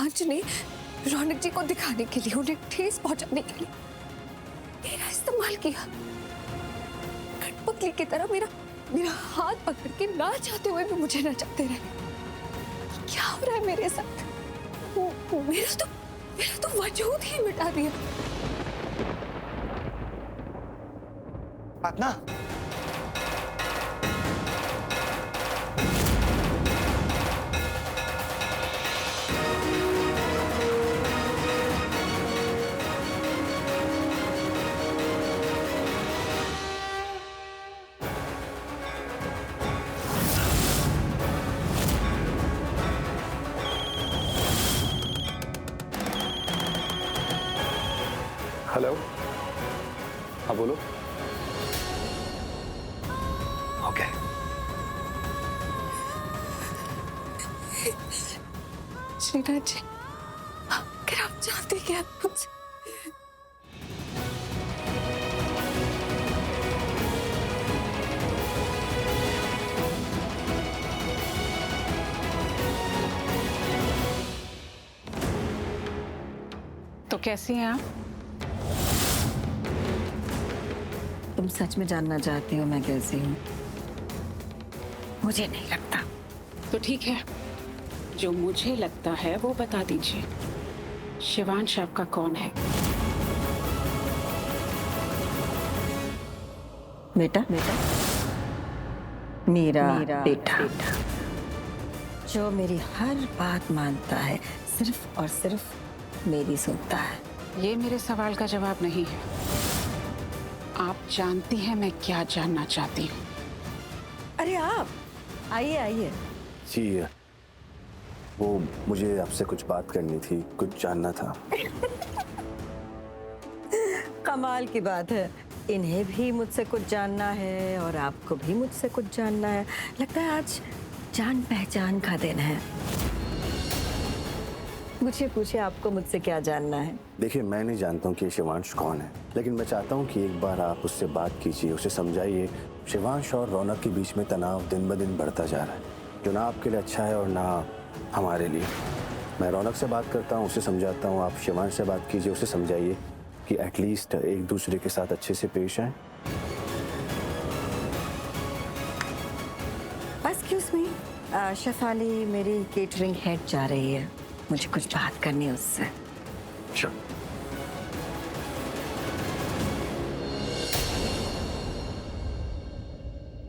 शिवांश ने रौनक जी को दिखाने के लिए, उन्हें ठेस पहुंचाने के लिए मेरा इस्तेमाल किया। कठपुतली की तरह मेरा हाथ पकड़ के ना चाहते हुए भी मुझे नचाते रहे। क्या हो रहा है मेरे साथ? मेरा तो वजूद ही मिटा दिया। पतना, हेलो, हाँ बोलो। ओके। श्रीनाथ जी, अगर आप चाहते क्या मुझसे? तो कैसी हैं आप? तुम सच में जानना चाहती हो मैं कैसी हूँ? मुझे नहीं लगता। तो ठीक है, जो मुझे लगता है वो बता दीजिए। शिवांश आपका कौन है? बेटा मेरा बेटा जो मेरी हर बात मानता है, सिर्फ और सिर्फ मेरी सुनता है। ये मेरे सवाल का जवाब नहीं है। आप जानती हैं मैं क्या जानना चाहती हूँ? अरे आप आइए। जी, वो मुझे आपसे कुछ बात करनी थी, कुछ जानना था। कमाल की बात है, इन्हें भी मुझसे कुछ जानना है और आपको भी मुझसे कुछ जानना है। लगता है आज जान पहचान का दिन है। पूछिए आपको मुझसे क्या जानना है? देखिए, मैं नहीं जानता हूँ कि शिवांश कौन है, लेकिन मैं चाहता हूँ कि एक बार आप उससे बात कीजिए, उसे समझाइए। शिवांश और रौनक के बीच में तनाव दिन ब दिन बढ़ता जा रहा है, जो ना आपके लिए अच्छा है और ना हमारे लिए। मैं रौनक से बात करता हूँ, उसे समझाता हूँ। आप शिवांश से बात कीजिए, उसे समझाइए कि एटलीस्ट एक दूसरे के साथ अच्छे से पेश आए। एक्सक्यूज मी, शेफाली मेरी केटरिंग हेड जा रही है, मुझे कुछ बात करनी है उससे। Sure.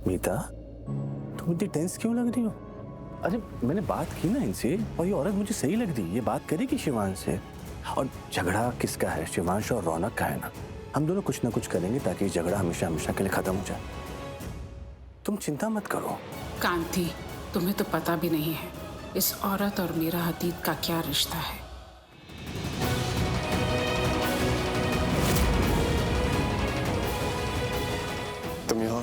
मीता, तुम इतनी टेंस क्यों लग रही हो? अरे मैंने बात की ना इनसे, और ये औरत मुझे सही लग रही है। ये बात करेगी शिवांश से। और झगड़ा किसका है? शिवांश और रौनक का है ना। हम दोनों कुछ ना कुछ करेंगे ताकि झगड़ा हमेशा हमेशा के लिए खत्म हो जाए। तुम चिंता मत करो। कांति, तुम्हें तो पता भी नहीं है इस औरत और मेरा अतीत का क्या रिश्ता है। तुम यहाँ?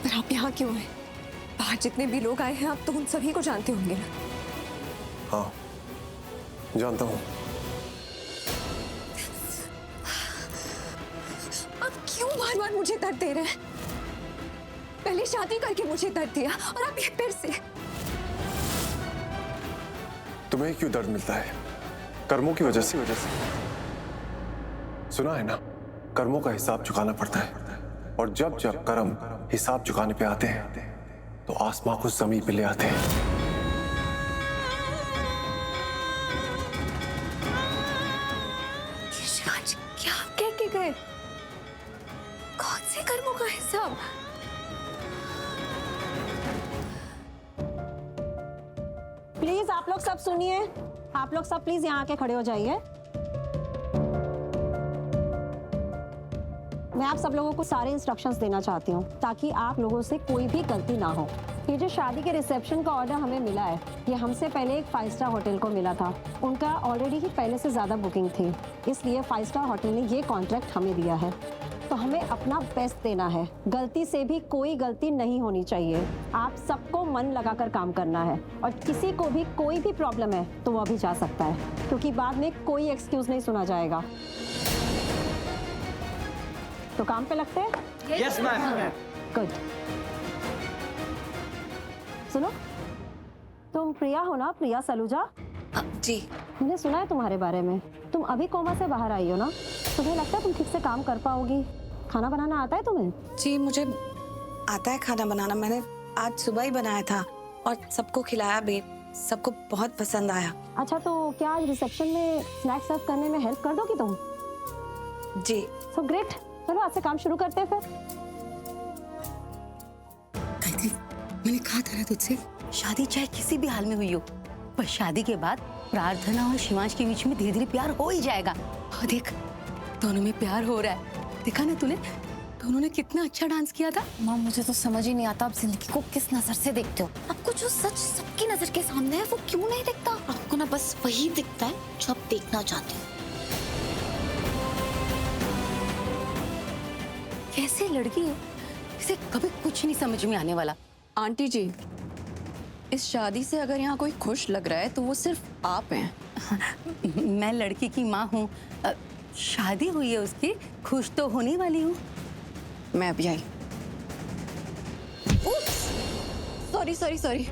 पर आप यहाँ क्यों हैं? बाहर जितने भी लोग आए हैं, आप तो उन सभी को जानते होंगे ना? हाँ, जानता हूँ। आप क्यों बार-बार मुझे दर्द दे रहे हैं? पहले शादी करके मुझे दर्द दिया और अब ये फिर से। तुम्हें क्यों दर्द मिलता है? कर्मों की वजह से। सुना है ना, कर्मों का हिसाब चुकाना पड़ता है, और जब जब कर्म हिसाब चुकाने पे आते हैं तो आसमां को जमीन पे ले आते हैं। शिवांश, क्या आप कह के गए? कौन से कर्मों का हिसाब? प्लीज आप लोग सब सुनिए, आप लोग सब प्लीज यहाँ आके खड़े हो जाइए। मैं आप सब लोगों को सारे इंस्ट्रक्शंस देना चाहती हूँ ताकि आप लोगों से कोई भी गलती ना हो। ये जो शादी के रिसेप्शन का ऑर्डर हमें मिला है, ये हमसे पहले एक 5 स्टार होटल को मिला था। उनका ऑलरेडी ही पहले से ज़्यादा बुकिंग थी, इसलिए 5 स्टार होटल ने ये कॉन्ट्रैक्ट हमें दिया है। तो हमें अपना बेस्ट देना है, गलती से भी कोई गलती नहीं होनी चाहिए। आप सबको मन लगाकर काम करना है, और किसी को भी कोई भी प्रॉब्लम है तो वो अभी जा सकता है, क्योंकि बाद में कोई एक्सक्यूज नहीं सुना जाएगा। तो काम पे लगते हैं? Yes ma'am. गुड। सुनो, तुम प्रिया हो ना, प्रिया सलूजा? जी। मैंने सुना है तुम्हारे बारे में। तुम अभी कोमा से बाहर आई हो ना? तुम्हें लगता है तुम ठीक से काम कर पाओगी? खाना बनाना आता है तुम्हें? जी मुझे आता है खाना बनाना। मैंने आज सुबह ही बनाया था और सबको खिलाया भी। सबको बहुत पसंद आया। अच्छा, तो क्या आज रिसेप्शन में स्नैक्स सर्व करने में हेल्प कर दोगी तुम? जी। सो ग्रेट, चलो आज से काम शुरू करते हैं फिर। गायत्री, मैंने कहा था ना तुझसे, शादी चाहे किसी भी हाल में हुई हो, पर शादी के बाद प्रार्थना और शिवांश के बीच में धीरे धीरे प्यार हो ही जाएगा। और देख, दोनों में प्यार हो रहा है। देखा ना तूने, दोनों ने कितना अच्छा डांस किया था। माँ, मुझे तो समझ ही नहीं आता आप जिंदगी को किस नजर से देखते हो। आपको जो सच सबकी नजर के सामने है वो क्यों नहीं दिखता? आपको ना बस वही दिखता है जो आप देखना चाहते हो। कैसे लड़की है, इसे कभी कुछ नहीं समझ में आने वाला। आंटी जी, इस शादी से अगर यहाँ कोई खुश लग रहा है तो वो सिर्फ आप हैं। मैं लड़की की माँ हूँ, शादी हुई है उसकी, खुश तो होने वाली हूँ। मैं अभी आई। सॉरी सॉरी सॉरी,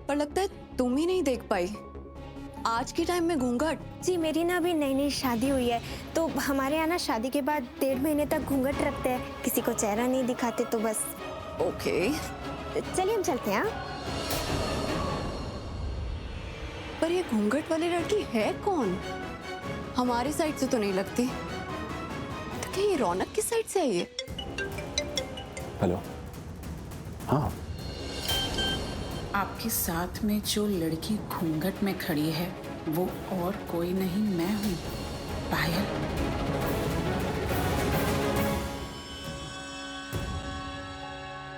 पर लगता है तुम ही नहीं देख पाई। आज के टाइम में घूंघट। जी मेरी ना अभी नई नई शादी हुई है, तो हमारे यहाँ ना शादी के बाद 1.5 महीने तक घूंघट रखते हैं, किसी को चेहरा नहीं दिखाते। तो बस ओके, चलिए हम चलते हैं। पर ये घूंघट वाली लड़की है कौन? हमारी साइड से तो नहीं लगती। तो क्या ये रौनक की साइड से है ये? हेलो। हाँ, आपके साथ में जो लड़की घूंघट में खड़ी है वो और कोई नहीं, मैं हूँ, पायल।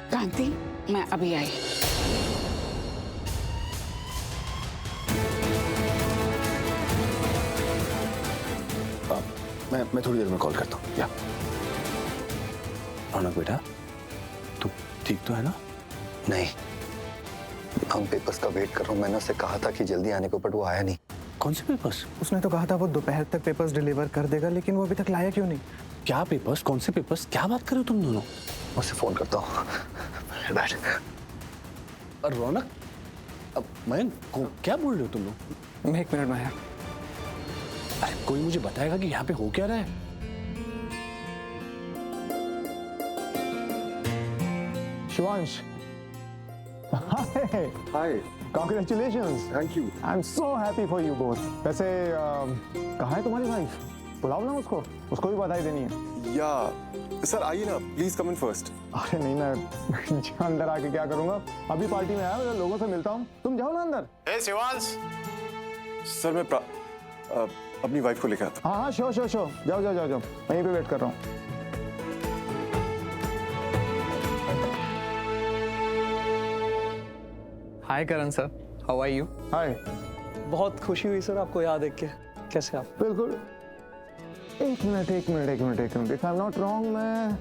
क्रांति, मैं अभी आई। मैं थोड़ी देर में कॉल करता हूँ। या रौनक बेटा, तू ठीक तो है ना? नहीं, हम पेपर्स का वेट कर रहा हूँ। मैंने उससे कहा था कि जल्दी आने को, बट वो आया नहीं। कौन से पेपर्स? उसने तो कहा था वो दोपहर तक पेपर्स डिलीवर कर देगा, लेकिन वो अभी तक लाया क्यों नहीं? क्या पेपर्स? कौन से पेपर्स? क्या बात कर रहे हो तुम दोनों? उससे फोन करता हूँ। बैठ। और रौनक, अब मयंक क्या बोल रहे हो तुम लोग? मैं 1 मिनट में आया। अरे कोई मुझे बताएगा कि यहाँ पे हो क्या रहा है? Shivansh, hi. Congratulations. Thank you. I am so happy for you both. वैसे कहाँ है तुम्हारी वाइफ? बुलाओ ना उसको, उसको भी बधाई देनी है। या सर, आइए ना, प्लीज कम इन फर्स्ट। अरे नहीं, मैं अंदर आके क्या करूंगा? अभी पार्टी में आया, मैं लोगों से मिलता हूँ। तुम जाओ ना अंदर। हे शिवांश। सर, मैं अपनी वाइफ को लेकर आता हूँ। हाँ, श्योर श्योर श्योर, जाओ जाओ जाओ जाओ, मैं यहीं पे वेट कर रहा हूँ। हाय करण सर, हाउ आर यू? हाय। बहुत खुशी हुई सर आपको यहाँ देख के। कैसे आप? बिल्कुल। एक minute. If I am not wrong, मैं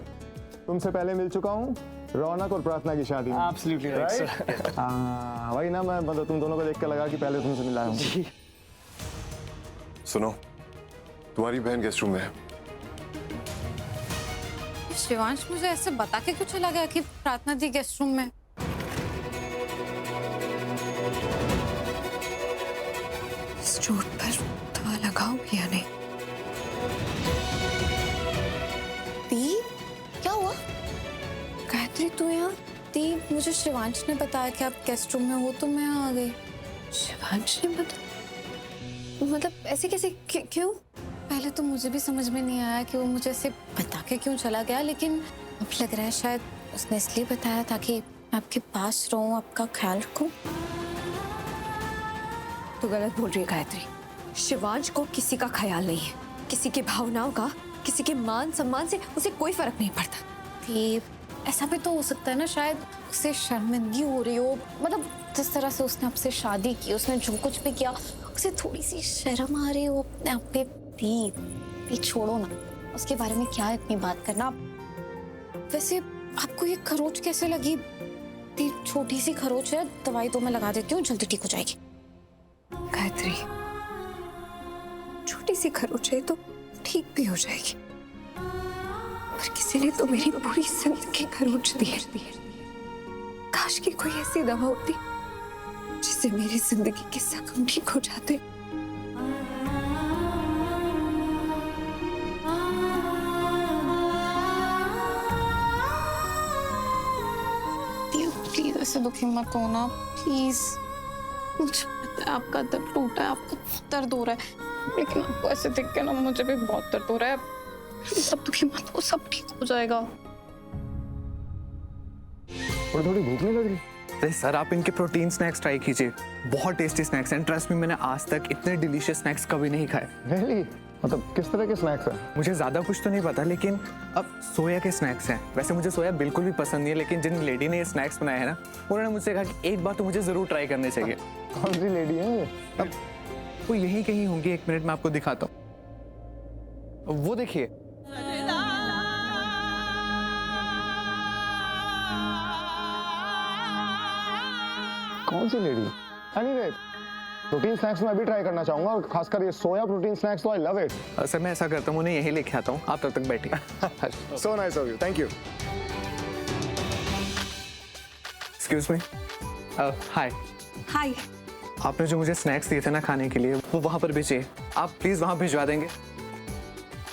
तुमसे पहले मिल चुका हूँ रौनक और प्रार्थना की शादी में। Absolutely right sir. हाँ, वही ना, मैं मतलब तुम दोनों को देख के लगा कि पहले तुमसे मिला हूँ। जी। सुनो, तुम्हारी बहन गेस्ट रूम में है। शिवांश मुझे ऐसे बता के क्यों चला गया कि प्रार्थना दी गेस्ट रूम में? इस चोट पर दवा लगाओ या नहीं? दी, क्या हुआ? गायत्री, तू यहाँ? दी, मुझे शिवांश ने बताया कि आप गेस्ट रूम में हो तो मैं आ गई। शिवांश ने बताया? मतलब ऐसे कैसे, क्यों? पहले तो मुझे भी समझ में नहीं आया कि वो मुझे ऐसे बता के क्यों चला गया, लेकिन अब लग रहा है शायद उसने इसलिए बताया ताकि मैं आपके पास रहूं, आपका ख्याल रखूं। तो गलत बोल रही है गायत्री। शिवांश को किसी का ख्याल नहीं है, किसी की भावनाओं का, किसी के मान सम्मान से उसे कोई फर्क नहीं पड़ता। ये ऐसा भी तो हो सकता है ना, शायद उसे शर्मिंदगी हो रही हो, मतलब जिस तरह से उसने आपसे शादी की, उसने जो कुछ भी किया, उसे थोड़ी सी शर्म आ रही हो अपने आप पे। दी, छोड़ो ना, उसके बारे में क्या इतनी बात करना। वैसे आपको ये खरोच कैसे लगी? दी, छोटी सी खरोच है, दवाई तो मैं लगा देती हूँ, जल्दी ठीक हो जाएगी। गायत्री, छोटी सी खरोच है तो ठीक भी हो जाएगी, पर किसी ने तो मेरी पूरी जिंदगी खरोच दी है। काश काश की कोई ऐसी दवा होती जिससे मेरी जिंदगी के जख्म ठीक हो जाते। प्लीज ऐसे दुखी मत हो ना, प्लीज। मुझे पता है आपका दिल टूटा है, आपको दर्द हो रहा है, लेकिन आपको ऐसे देख के ना मुझे भी बहुत दर्द हो रहा है। प्लीज अब दुखी मत हो, सब ठीक हो जाएगा। थोड़ी थोड़ी भूख नहीं लग रही? अरे सर, आप इनके प्रोटीन स्नैक्स ट्राई कीजिए, बहुत टेस्टी स्नैक्स हैं। ट्रस्ट में, मैंने आज तक इतने डिलीशियस स्नैक्स कभी नहीं खाए। Really? मतलब किस तरह के स्नैक्स हैं? मुझे ज़्यादा कुछ तो नहीं पता, लेकिन अब सोया के स्नैक्स हैं। वैसे मुझे सोया बिल्कुल भी पसंद नहीं है, लेकिन जिन लेडी ने ये स्नैक्स बनाए हैं ना, उन्होंने मुझसे कहा कि एक बार तो मुझे ज़रूर ट्राई करने चाहिए। कौन सी लेडी है ये? अब वो यहीं कहीं होंगी, 1 मिनट में आपको दिखाता हूँ। वो देखिए, कौन सी लेडी? एनीवे, प्रोटीन स्नैक्स मैं भी ट्राई करना चाहूंगा, और खासकर ये सोया प्रोटीन स्नैक्स, तो आई लव इट। सर मैं ऐसा करता हूँ, उन्हें यहीं लेके आता हूँ, आप तब तक बैठिए। So nice of you, thank you. Excuse me, hi. Hi. आपने जो मुझे स्नैक्स दिए थे ना खाने के लिए, वो वहाँ पर भेजिए। आप प्लीज़ वहाँ भिजवा देंगे?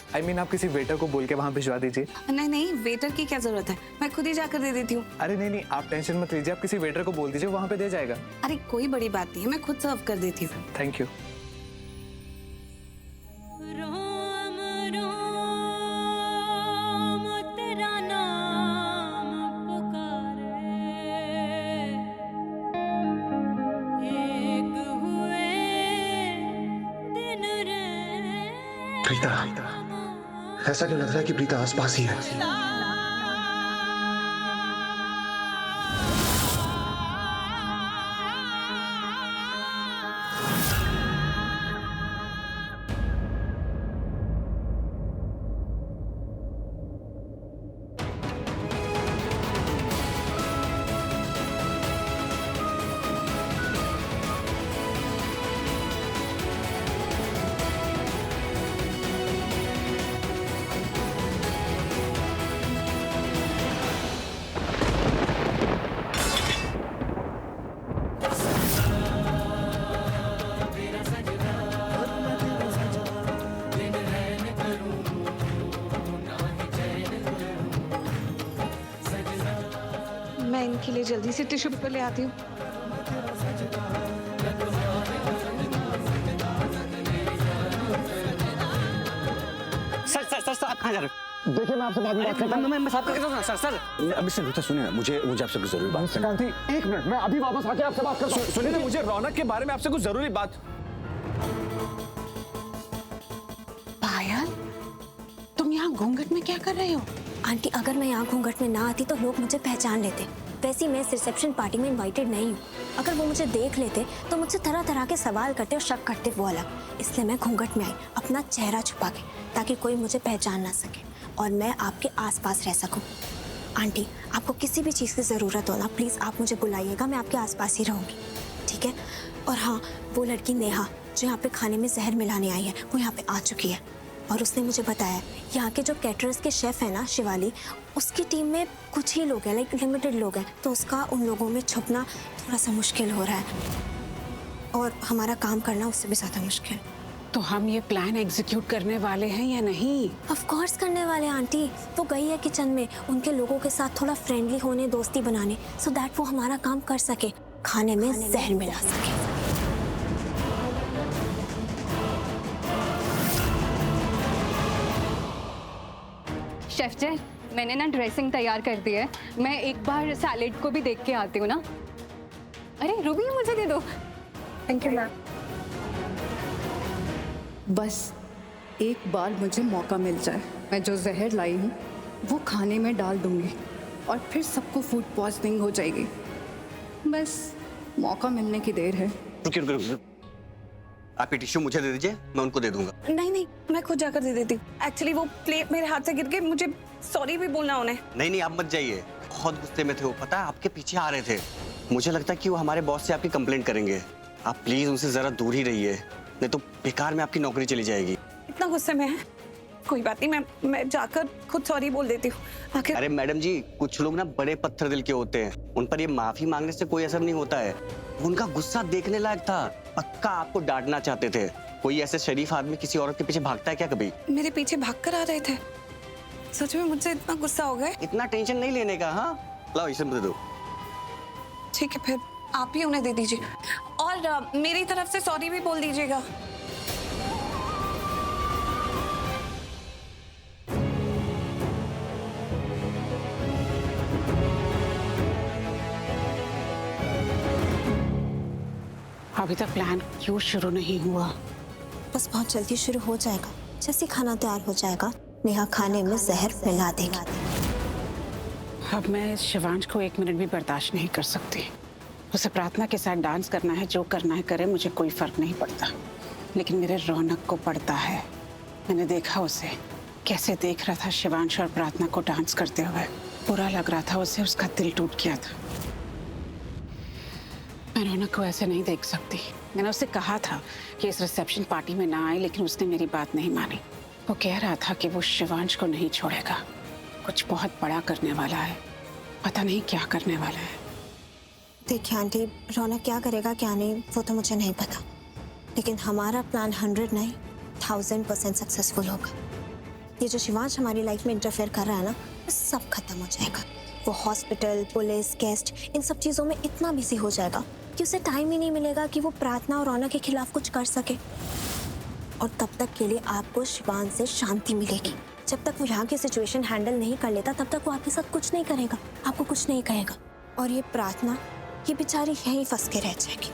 I mean, आप किसी वेटर को बोल के वहाँ भिजवा दीजिए। नहीं नहीं, वेटर की क्या जरूरत है, मैं खुद ही जाकर दे देती हूँ। अरे नहीं नहीं, आप टेंशन मत लीजिए, आप किसी वेटर को बोल दीजिए, वहाँ पे दे जाएगा। अरे कोई बड़ी बात नहीं है, मैं खुद सर्व कर देती हूँ। Thank you. प्रीता, ऐसा क्यों लग रहा है कि प्रीता आसपास ही है? मैं इनके लिए जल्दी से टिश्यू पेपर ले आती हूँ। सर सर सर सर, आप कहाँ जा रहे हो? देखिए, मैं आपसे बाद में बात करता हूँ। मैं साथ करता हूँ। सर सर अभी से रुता, सुनिए ना, मुझे आपसे कुछ जरूरी बात करनी है। एक मिनट, मैं अभी वापस आके आपसे बात करता हूँ। सुनिए ना, मुझे रौनक के बारे में आपसे कुछ जरूरी बात। पायल, तुम यहाँ घूंघट में क्या कर रहे हो? आंटी, अगर मैं यहाँ घूंघट में ना आती तो लोग मुझे पहचान लेते। वैसे मैं इस रिसेप्शन पार्टी में इनवाइटेड नहीं हूँ। अगर वो मुझे देख लेते तो मुझसे तरह तरह के सवाल करते और शक करते, वो अलग। इसलिए मैं घूंघट में आई, अपना चेहरा छुपा के, ताकि कोई मुझे पहचान ना सके और मैं आपके आसपास रह सकूँ। आंटी, आपको किसी भी चीज़ की ज़रूरत हो ना, प्लीज़ आप मुझे बुलाइएगा, मैं आपके आसपास ही रहूँगी, ठीक है? और हाँ, वो लड़की नेहा जो यहाँ पे खाने में जहर मिलाने आई है, वो यहाँ पे आ चुकी है और उसने मुझे बताया यहाँ के जो कैटरर्स के शेफ़ है ना, शिवाली, उसकी टीम में कुछ ही लोग हैं, लाइक लिमिटेड लोग हैं, तो उसका उन लोगों में छुपना थोड़ा सा मुश्किल हो रहा है और हमारा काम करना उससे भी ज़्यादा मुश्किल। तो हम ये प्लान एग्जीक्यूट करने वाले हैं या नहीं? ऑफ कोर्स करने वाले आंटी। वो गई है किचन में उनके लोगों के साथ थोड़ा फ्रेंडली होने, दोस्ती बनाने, सो दैट वो हमारा काम कर सके, खाने में जहर मिला सके। शेफ जी, मैंने ना ड्रेसिंग तैयार कर दी है, मैं एक बार सैलेड को भी देख के आती हूँ ना। अरे रूबी, मुझे दे दो। Thank you ma'am. बस एक बार मुझे मौका मिल जाए, मैं जो जहर लाई हूँ वो खाने में डाल दूंगी और फिर सबको फूड पॉइजनिंग हो जाएगी। बस मौका मिलने की देर है। रुकिए रुकिए रुकिए, आप ये टिश्यू मुझे दे दीजिए, मैं उनको दे दूंगा। नहीं नहीं, मैं खुद जाकर दे देती हूँ। एक्चुअली वो प्लेट मेरे हाथ से गिर गई, मुझे सॉरी भी बोलना उन्हें। नहीं नहीं, आप मत जाइए, बहुत गुस्से में थे वो, पता है आपके पीछे आ रहे थे। मुझे लगता है कि वो हमारे बॉस से आपकी कंप्लेंट करेंगे। आप प्लीज उनसे जरा दूर ही रहिए, नहीं तो बेकार में आपकी नौकरी चली जाएगी। इतना गुस्से में है? कोई बात नहीं, मैं जाकर खुद सॉरी बोल देती हूँ। आखिर अरे मैडम जी, कुछ लोग ना बड़े पत्थर दिल के होते हैं, उन पर ये माफी मांगने से कोई असर नहीं होता है। उनका गुस्सा देखने लायक था, पक्का आपको डांटना चाहते थे। कोई ऐसे शरीफ आदमी किसी औरत के पीछे भागता है क्या कभी? मेरे पीछे भाग कर आ रहे थे, सच में मुझसे इतना गुस्सा हो गया? इतना टेंशन नहीं लेने का। हाँ लाओ इसे मुझे दो। ठीक है, फिर आप ही उन्हें दे दीजिए और मेरी तरफ से सॉरी भी बोल दीजिएगा। अभी तक प्लान क्यों शुरू नहीं हुआ? बस बहुत जल्दी शुरू हो जाएगा। जैसे खाना तैयार हो जाएगा नेहा खाने में जहर मिला देगी। अब मैं इस शिवांश को 1 मिनट भी बर्दाश्त नहीं कर सकती। उसे प्रार्थना के साथ डांस करना है, जो करना है करे, मुझे कोई फर्क नहीं पड़ता। लेकिन मेरे रौनक को पड़ता है। मैंने देखा उसे कैसे देख रहा था शिवांश और प्रार्थना को डांस करते हुए। बुरा लग रहा था उसे, उसका दिल टूट गया था। मैं रौनक को ऐसे नहीं देख सकती। मैंने उसे कहा था कि इस रिसेप्शन पार्टी में ना आए, लेकिन उसने मेरी बात नहीं मानी। वो कह रहा था कि वो शिवांश को नहीं छोड़ेगा, कुछ बहुत बड़ा करने वाला है, पता नहीं क्या करने वाला है। देखिए आंटी, रौनक क्या करेगा क्या नहीं वो तो मुझे नहीं पता, लेकिन हमारा प्लान 100 नहीं 1000% सक्सेसफुल होगा। ये जो शिवांश हमारी लाइफ में इंटरफेयर कर रहा है ना, वो सब खत्म हो जाएगा। वो हॉस्पिटल, पुलिस, गेस्ट, इन सब चीज़ों में इतना बिजी हो जाएगा कि उसे टाइम ही नहीं मिलेगा कि वो प्रार्थना और रौनक के खिलाफ कुछ कर सके। और तब तक के लिए आपको शिवांश से शांति मिलेगी। जब तक वो यहाँ की सिचुएशन हैंडल नहीं कर लेता, तब तक वो आपके साथ कुछ नहीं करेगा, आपको कुछ नहीं कहेगा। और ये प्रार्थना, ये बेचारी यहीं फंस के रह जाएगी।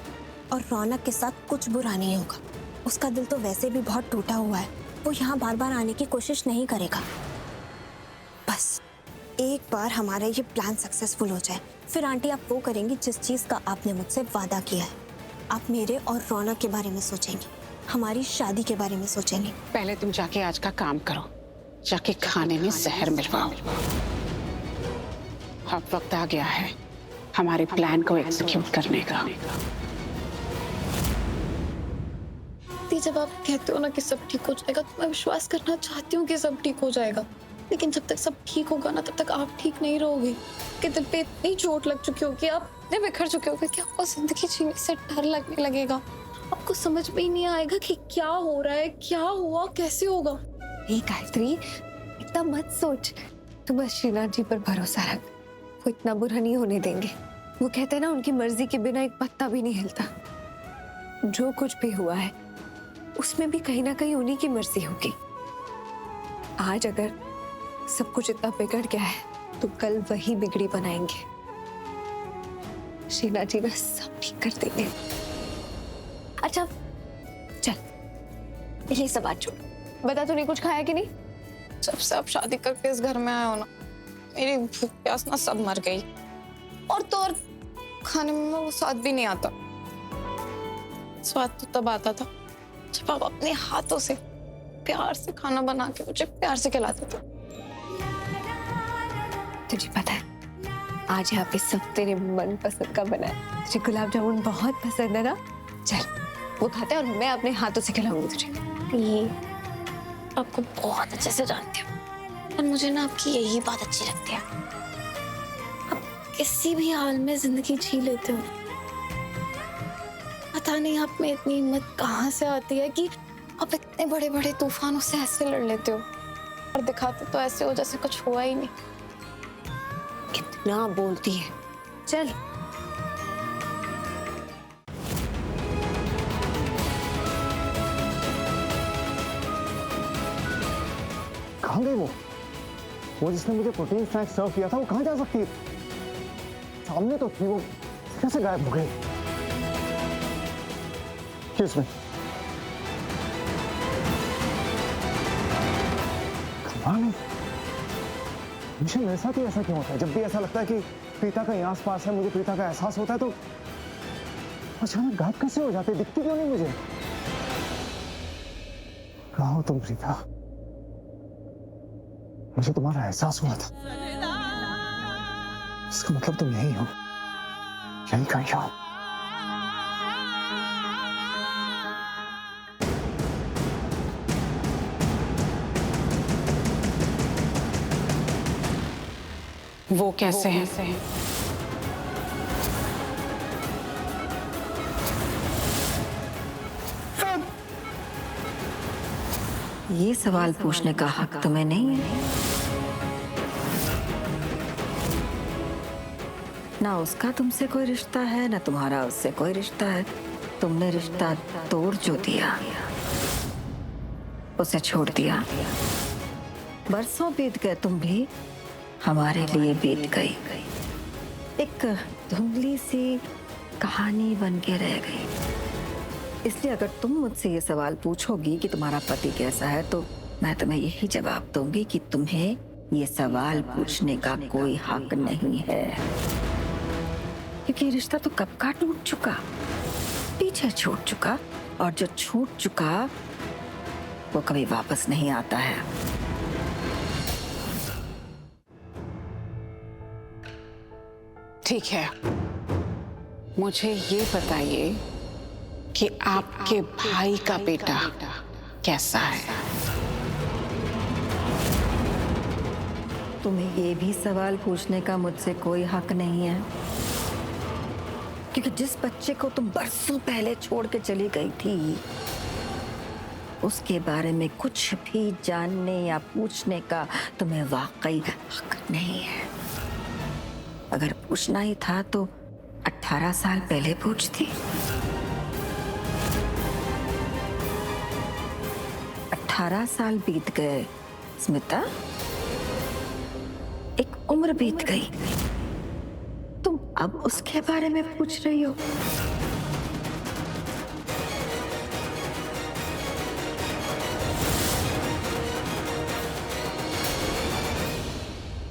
और रौनक के साथ कुछ बुरा नहीं होगा। उसका दिल तो वैसे भी बहुत टूटा हुआ है, वो यहाँ बार बार आने की कोशिश नहीं करेगा। बस एक बार हमारा ये प्लान सक्सेसफुल हो जाए, फिर आंटी आप वो करेंगी जिस चीज़ का आपने मुझसे वादा किया है। आप मेरे और रौनक के बारे में सोचेंगी, हमारी शादी के बारे में सोचेंगी। पहले तुम जाके आज का काम करो, जाके खाने में जहर मिलवाओ। अब वक्त आ गया है हमारे प्लान को एग्जीक्यूट करने का। जब आप कहते हो ना कि सब ठीक हो जाएगा, तो मैं विश्वास करना चाहती हूँ कि सब ठीक हो जाएगा। लेकिन जब तक सब ठीक होगा ना, तब तक आप ठीक नहीं रहोगे। कि दिल पे इतनी चोट लग चुकी होगी, आप इतने बिखर चुके होगे कि आपको जिंदगी जीने से डर लगने लगेगा। आपको समझ में ही नहीं आएगा कि क्या हो रहा है, क्या हुआ, कैसे होगा। नहीं गायत्री, इतना मत सोच। तू बस श्रीनाथ जी पर भरोसा रख, वो इतना बुरा नहीं होने देंगे। वो कहते हैं ना, उनकी मर्जी के बिना एक पत्ता भी नहीं हिलता। जो कुछ भी हुआ है उसमें भी कहीं ना कहीं उन्हीं की मर्जी होगी। आज अगर सब कुछ इतना बिगड़ गया है तो कल वही बिगड़ी बनाएंगे। श्रीनाथ जी बस सब ठीक कर देंगे। अच्छा चल, ये सब बात छोड़, बता तूने कुछ खाया कि नहीं? जब से आप शादी करके इस घर में आए हो ना, मेरी भूख प्यास ना सब मर गई। और तो और खाने में वो स्वाद भी नहीं आता। स्वाद तो तब आता था जब आप अपने हाथों से प्यार से खाना बना के मुझे प्यार से खिलाते थे। तुझे पता है आज यहाँ पे सब तेरे मन पसंद का बना है। तुझे गुलाब जामुन बहुत पसंद है ना? चल वो खाते हैं और मैं अपने हाथों से खिलाऊंगी तुझे। ये आपको बहुत अच्छे से जानती हूँ और मुझे ना आपकी यही बात अच्छी लगती है। आप किसी भी हाल में जिंदगी जी लेते हो। पता नहीं आप में इतनी हिम्मत कहाँ से आती है कि आप इतने बड़े बड़े तूफानों से ऐसे लड़ लेते हो और दिखाते तो ऐसे हो जैसे कुछ हुआ ही नहीं। कितना बोलती है। चल कहाँ गई वो जिसने मुझे प्रोटीन स्नैक्स सर्व किया था, वो कहाँ जा सकती है? सामने तो थी, वो कैसे गायब हो गई? Excuse me. कमाल है, मुझे मेरे साथ ही ऐसा क्यों होता है? जब भी ऐसा लगता है कि प्रीता कहीं आस पास है, मुझे प्रीता का एहसास होता है, तो अचानक गायब कैसे हो जाते? दिखती क्यों नहीं मुझे? कहाँ हो तुम प्रीता? मुझे तुम्हारा एहसास हुआ था। इसका मतलब तुम यही हो, यही कहीं हो। वो कैसे हैं? ये सवाल पूछने का हक तुम्हें नहीं है। ना उसका तुमसे कोई रिश्ता है, ना तुम्हारा उससे कोई रिश्ता है। तुमने रिश्ता तोड़ जो दिया, उसे छोड़ दिया। बरसों बीत गए, तुम भी हमारे लिए बीत गई। एक धुंधली सी कहानी बन के रह गई। इसलिए अगर तुम मुझसे ये सवाल पूछोगी कि तुम्हारा पति कैसा है, तो मैं तुम्हें यही जवाब दूंगी कि तुम्हें ये सवाल पूछने का कोई हक नहीं है, क्योंकि रिश्ता तो कब का टूट चुका, पीछे छूट चुका, और जो छूट चुका वो कभी वापस नहीं आता है। ठीक है, मुझे ये बताइए कि आपके भाई का बेटा कैसा है? तुम्हें ये भी सवाल पूछने का मुझसे कोई हक नहीं है, क्योंकि जिस बच्चे को तुम बरसों पहले छोड़ के चली गई थी, उसके बारे में कुछ भी जानने या पूछने का तुम्हें वाकई हक नहीं है। अगर पूछना ही था तो 18 साल पहले पूछती। 18 साल बीत गए स्मिता, एक उम्र बीत गई। तुम अब उसके बारे में पूछ रही हो?